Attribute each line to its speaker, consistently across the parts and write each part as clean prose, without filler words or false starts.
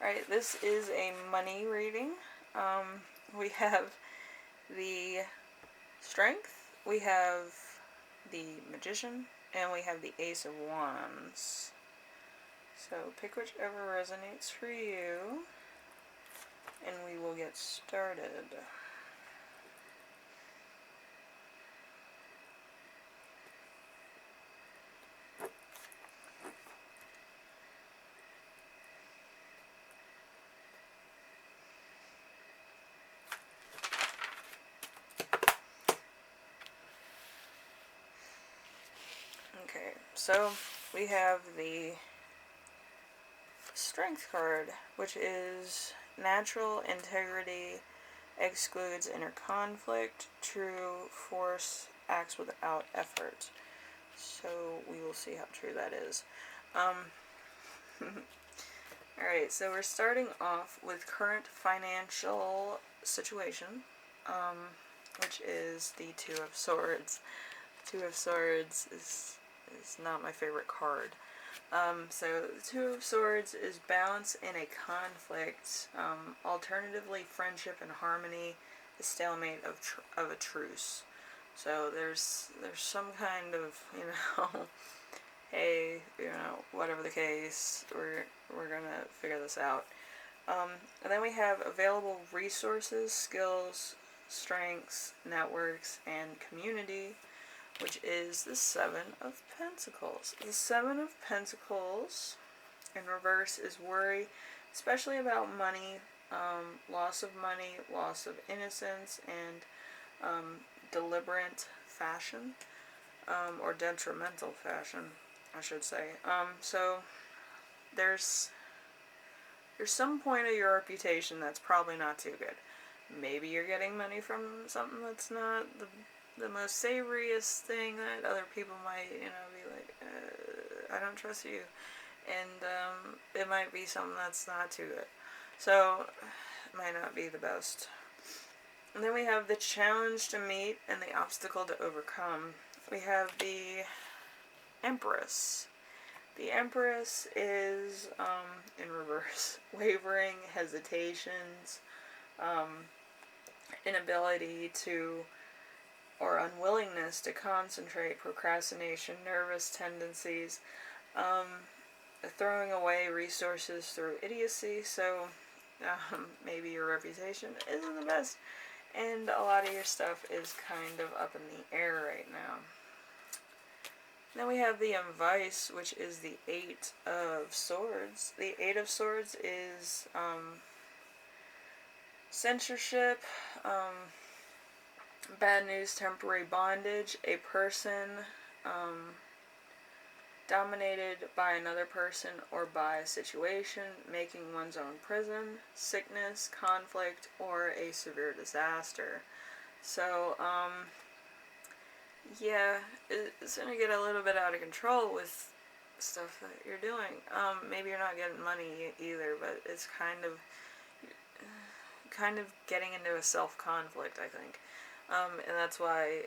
Speaker 1: Alright, this is a money reading. We have the Strength, we have the Magician, and we have the Ace of Wands. So pick whichever resonates for you, and we will get started. Okay, so we have the Strength card, which is natural integrity excludes inner conflict, true force acts without effort. So we will see how true that is. Alright, so we're starting off with current financial situation, which is the Two of Swords. Two of Swords is not my favorite card. So the Two of Swords is balance in a conflict, alternatively friendship and harmony, the stalemate of a truce. So there's some kind of, hey, whatever the case, we're gonna figure this out. And then we have available resources, skills, strengths, networks, and community, which is the Seven of Pentacles. The Seven of Pentacles in reverse is worry, especially about money, loss of money, loss of innocence, and deliberate fashion, or detrimental fashion, I should say. So there's some point of your reputation that's probably not too good. Maybe you're getting money from something that's not the most savoriest thing that other people might, be like, I don't trust you. And it might be something that's not too good. So, it might not be the best. And then we have the challenge to meet and the obstacle to overcome. We have the Empress. The Empress is, in reverse, wavering, hesitations, inability to, or unwillingness to concentrate, procrastination, nervous tendencies, throwing away resources through idiocy. So maybe your reputation isn't the best, and a lot of your stuff is kind of up in the air right now. Then we have the Vice, which is the Eight of Swords. The Eight of Swords is censorship, bad news, temporary bondage, a person dominated by another person or by a situation, making one's own prison, sickness, conflict, or a severe disaster. So, yeah, it's going to get a little bit out of control with stuff that you're doing. Maybe you're not getting money either, but it's kind of getting into a self-conflict, I think. And that's why,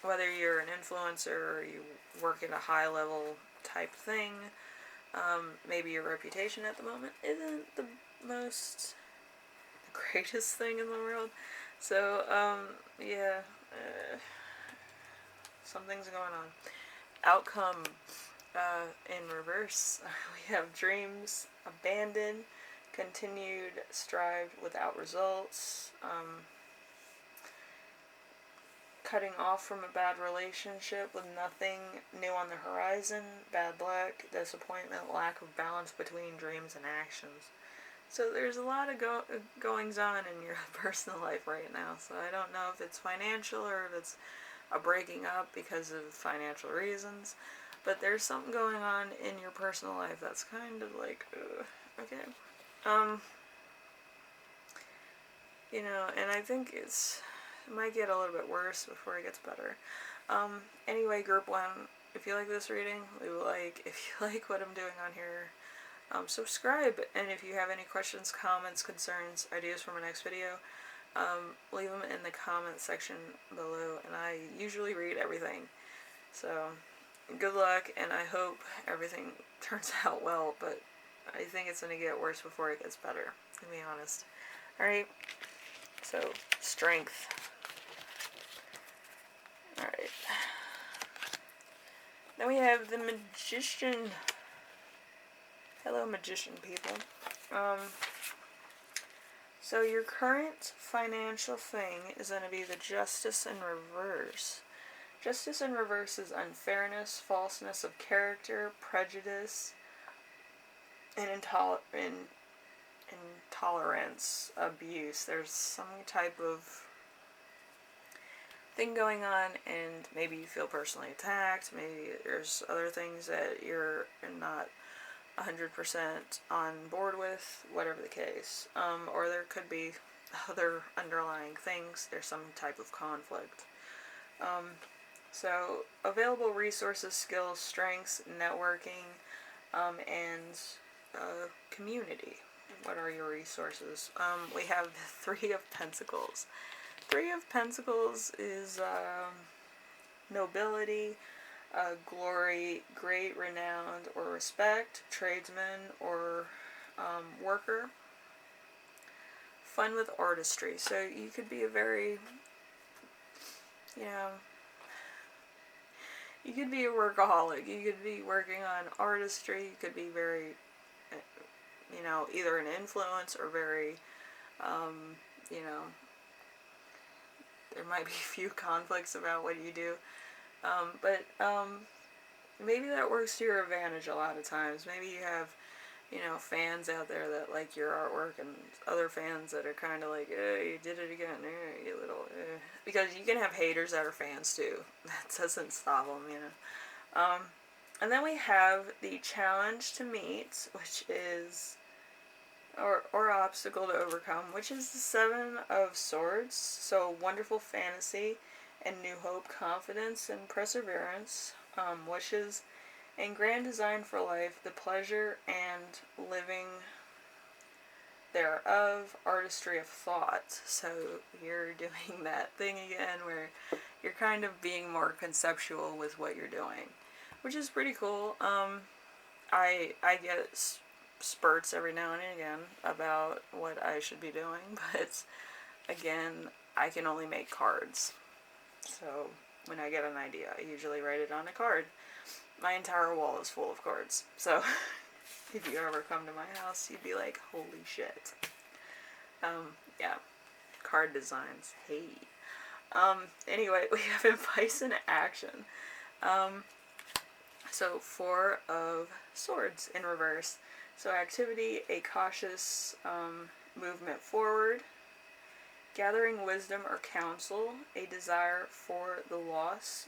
Speaker 1: whether you're an influencer or you work in a high-level type thing, maybe your reputation at the moment isn't the greatest thing in the world. So, yeah, something's going on. Outcome, in reverse, we have dreams, abandoned, continued, strived without results, cutting off from a bad relationship with nothing new on the horizon, bad luck, disappointment, lack of balance between dreams and actions. So there's a lot of goings on in your personal life right now. So I don't know if it's financial or if it's a breaking up because of financial reasons. But there's something going on in your personal life that's kind of like, okay. And I think it might get a little bit worse before it gets better. Anyway, group 1, if you like this reading, leave a like. If you like what I'm doing on here, subscribe. And if you have any questions, comments, concerns, ideas for my next video, leave them in the comment section below, and I usually read everything. So, good luck, and I hope everything turns out well, but I think it's going to get worse before it gets better, to be honest. Alright, so strength. Alright. Then we have the Magician. Hello, Magician people. So your current financial thing is going to be the Justice in Reverse. Justice in reverse is unfairness, falseness of character, prejudice, and intolerance, abuse. There's some type of thing going on, and maybe you feel personally attacked. Maybe there's other things that you're not 100% on board with, whatever the case. Or there could be other underlying things. There's some type of conflict. So, available resources, skills, strengths, networking, and community. What are your resources? We have 3 of Pentacles. 3 of Pentacles is nobility, glory, great renown or respect, tradesman or worker. Fun with artistry. So you could be a very, you could be a workaholic. You could be working on artistry. You could be very, either an influence or very, there might be a few conflicts about what you do. But maybe that works to your advantage a lot of times. Maybe you have, fans out there that like your artwork, and other fans that are kind of like, you did it again, you little, because you can have haters that are fans too. That doesn't stop them, and then we have the challenge to meet, which is, or obstacle to overcome, which is the 7 of Swords. So wonderful fantasy and new hope, confidence and perseverance, wishes and grand design for life, the pleasure and living thereof, artistry of thought. So you're doing that thing again where you're kind of being more conceptual with what you're doing, which is pretty cool. I get spurts every now and again about what I should be doing, but again, I can only make cards. So when I get an idea, I usually write it on a card. My entire wall is full of cards. So if you ever come to my house, you'd be like, holy shit. Yeah. Card designs. Hey. Anyway, we have advice and action. So 4 of Swords in reverse. So activity, a cautious movement forward. Gathering wisdom or counsel, a desire for the loss,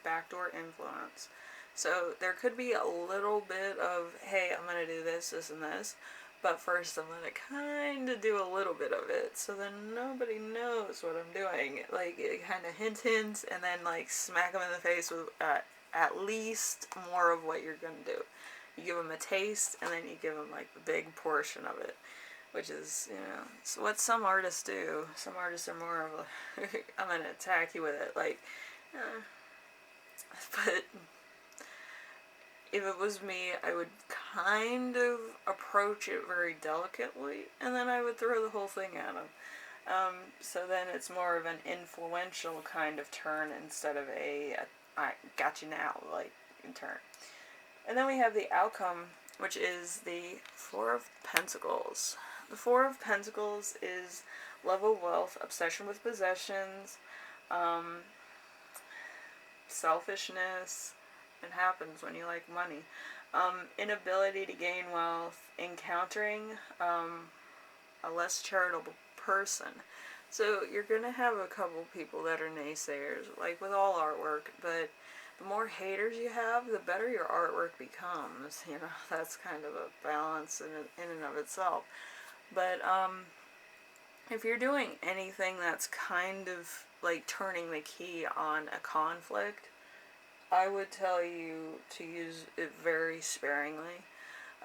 Speaker 1: backdoor influence. So there could be a little bit of, hey, I'm going to do this, this, and this, but first I'm going to kind of do a little bit of it, so then nobody knows what I'm doing. Like, it kind of hints, and then, like, smack them in the face with at least more of what you're going to do. You give them a taste, and then you give them, like, the big portion of it. Which is, it's what some artists do. Some artists are more of a, I'm going to attack you with it. Like, but if it was me, I would kind of approach it very delicately, and then I would throw the whole thing at them. So then it's more of an influential kind of turn instead of I got you now, like, turn. And then we have the outcome, which is the 4 of Pentacles. The 4 of Pentacles is love of wealth, obsession with possessions, selfishness. It happens when you like money. Inability to gain wealth, encountering a less charitable person. So you're going to have a couple people that are naysayers, like with all artwork, but the more haters you have, the better your artwork becomes. That's kind of a balance in and of itself. But if you're doing anything that's kind of like turning the key on a conflict, I would tell you to use it very sparingly.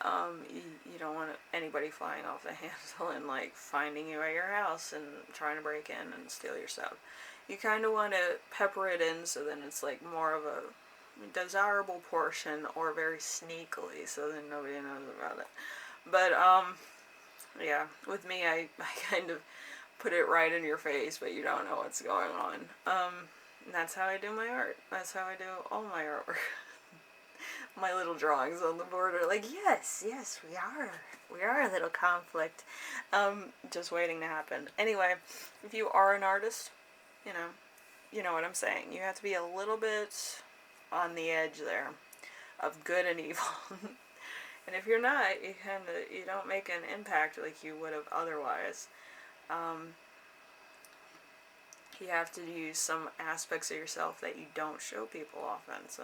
Speaker 1: You don't want anybody flying off the handle and like finding you at your house and trying to break in and steal your stuff. You kind of want to pepper it in so then it's like more of a desirable portion or very sneakily, so then nobody knows about it. But, yeah, with me, I kind of put it right in your face, but you don't know what's going on. And that's how I do my art. That's how I do all my artwork. My little drawings on the board are like, yes, we are a little conflict, just waiting to happen. Anyway, if you are an artist, you know what I'm saying. You have to be a little bit on the edge there of good and evil. And if you're not, you don't make an impact like you would have otherwise. You have to use some aspects of yourself that you don't show people often, so.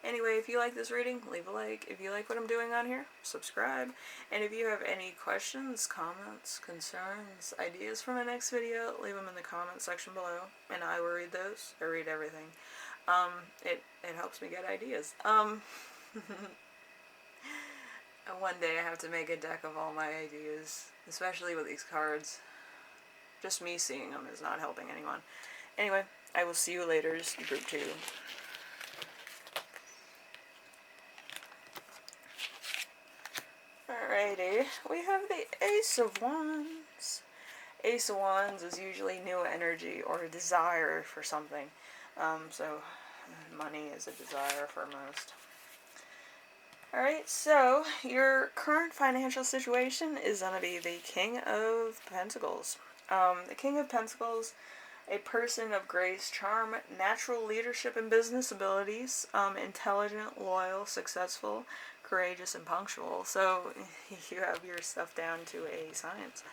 Speaker 1: Anyway, if you like this reading, leave a like. If you like what I'm doing on here, subscribe. And if you have any questions, comments, concerns, ideas for my next video, leave them in the comment section below, and I will read those. I read everything. It helps me get ideas. One day I have to make a deck of all my ideas, especially with these cards. Just me seeing them is not helping anyone. Anyway, I will see you later, group 2. Alrighty, we have the Ace of Wands. Ace of Wands is usually new energy or a desire for something. So money is a desire for most. Alright, so your current financial situation is going to be the King of Pentacles. The King of Pentacles, a person of grace, charm, natural leadership and business abilities, intelligent, loyal, successful, courageous, and punctual. So you have your stuff down to a science.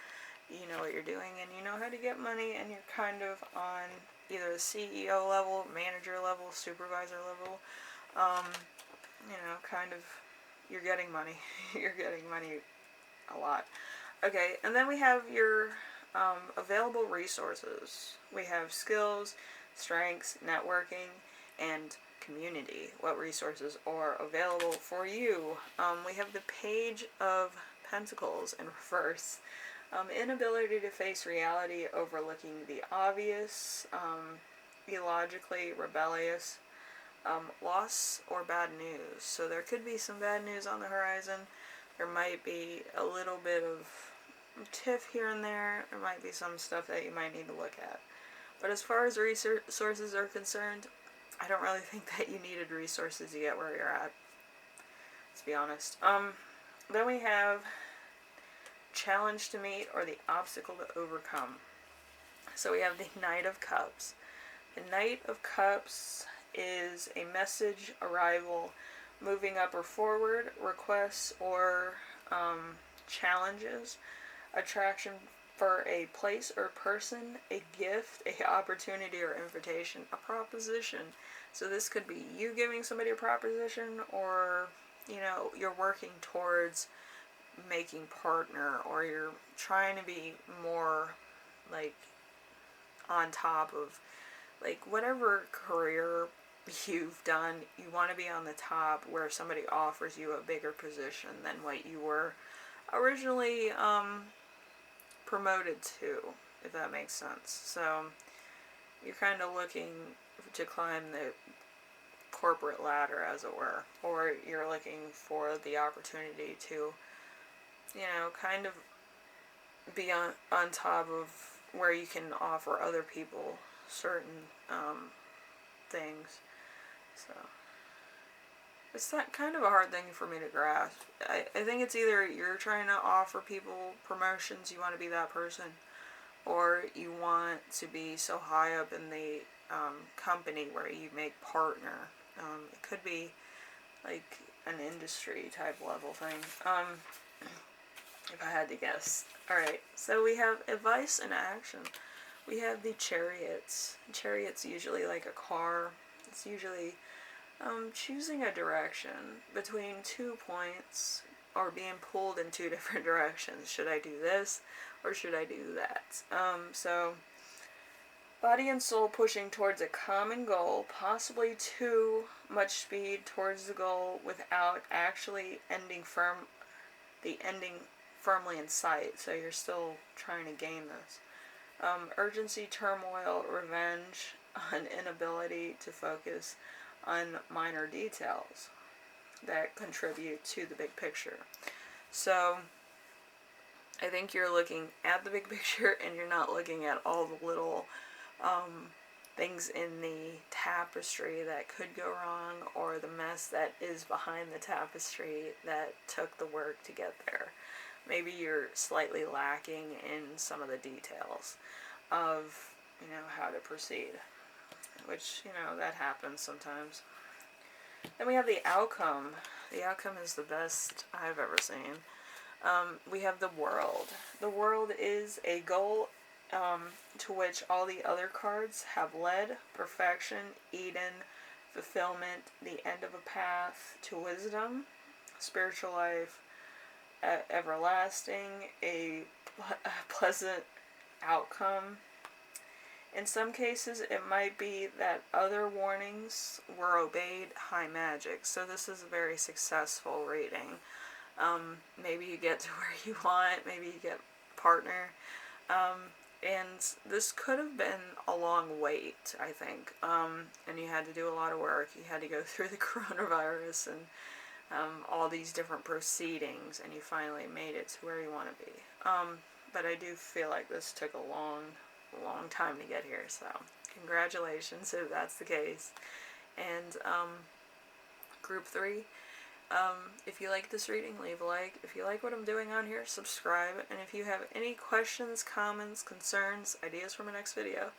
Speaker 1: You know what you're doing, and you know how to get money, and you're kind of on either the CEO level, manager level, supervisor level. Kind of, you're getting money. You're getting money a lot. Okay, and then we have your available resources. We have skills, strengths, networking, and community. What resources are available for you? We have the Page of Pentacles in reverse. Inability to face reality, overlooking the obvious, illogically rebellious, loss or bad news. So there could be some bad news on the horizon. There might be a little bit of tiff here and there. There might be some stuff that you might need to look at. But as far as resources are concerned, I don't really think that you needed resources to get where you're at. Let's be honest. Then we have challenge to meet or the obstacle to overcome. So we have the Knight of Cups. The Knight of Cups is a message, arrival, moving up or forward, requests or challenges, attraction for a place or person, a gift, a opportunity or invitation, a proposition. So this could be you giving somebody a proposition, or you're working towards making partner, or you're trying to be more like on top of like whatever career you've done. You want to be on the top where somebody offers you a bigger position than what you were originally promoted to, if that makes sense. So you're kind of looking to climb the corporate ladder, as it were, or you're looking for the opportunity to kind of be on top of where you can offer other people certain things. So it's not kind of a hard thing for me to grasp. I think it's either you're trying to offer people promotions, you want to be that person, or you want to be so high up in the company where you make partner. It could be like an industry type level thing. If I had to guess. Alright, so we have advice and action. We have the Chariots. Chariot's usually like a car. It's usually choosing a direction between 2 points, or being pulled in 2 different directions. Should I do this, or should I do that? So body and soul pushing towards a common goal, possibly too much speed towards the goal without actually ending firmly in sight. So you're still trying to gain this. Urgency, turmoil, revenge, an inability to focus, on minor details that contribute to the big picture. So I think you're looking at the big picture and you're not looking at all the little things in the tapestry that could go wrong, or the mess that is behind the tapestry that took the work to get there. Maybe you're slightly lacking in some of the details of, how to proceed, which, that happens sometimes. Then we have the outcome. The outcome is the best I've ever seen. We have the world. The world is a goal to which all the other cards have led: perfection, Eden, fulfillment, the end of a path to wisdom, spiritual life, everlasting, a pleasant outcome. In some cases, it might be that other warnings were obeyed, high magic. So this is a very successful reading. Maybe you get to where you want, maybe you get a partner. And this could have been a long wait, I think. And you had to do a lot of work. You had to go through the coronavirus and all these different proceedings, and you finally made it to where you want to be. But I do feel like this took a long time to get here, so congratulations if that's the case. And group 3, if you like this reading, leave a like. If you like what I'm doing on here, subscribe. And if you have any questions, comments, concerns, ideas for my next video,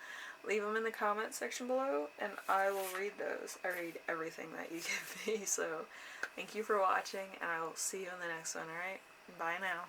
Speaker 1: leave them in the comment section below, and I will read those. I read everything that you give me, so thank you for watching, and I will see you in the next one, alright? Bye now.